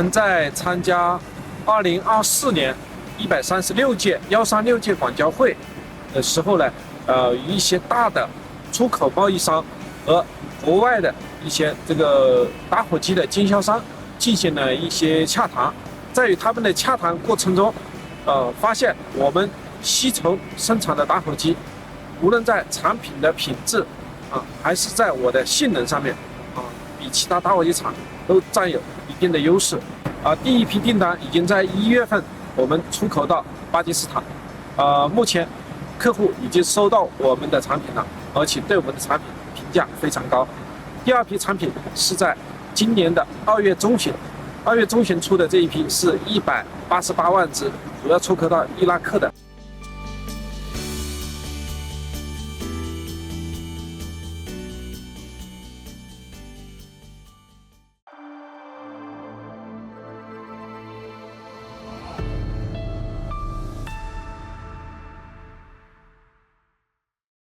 们在参加2024年136届136届广交会的时候呢，与一些大的出口贸易商和国外的一些这个打火机的经销商进行了一些洽谈。在与他们的洽谈过程中，发现我们西筹生产的打火机，无论在产品的品质还是在我的性能上面比其他打火机厂都占有一定的优势。第一批订单已经在1月份我们出口到巴基斯坦，目前客户已经收到我们的产品了，而且对我们的产品评价非常高。第二批产品是在今年的2月中旬出的，这一批是188万只，主要出口到伊拉克的。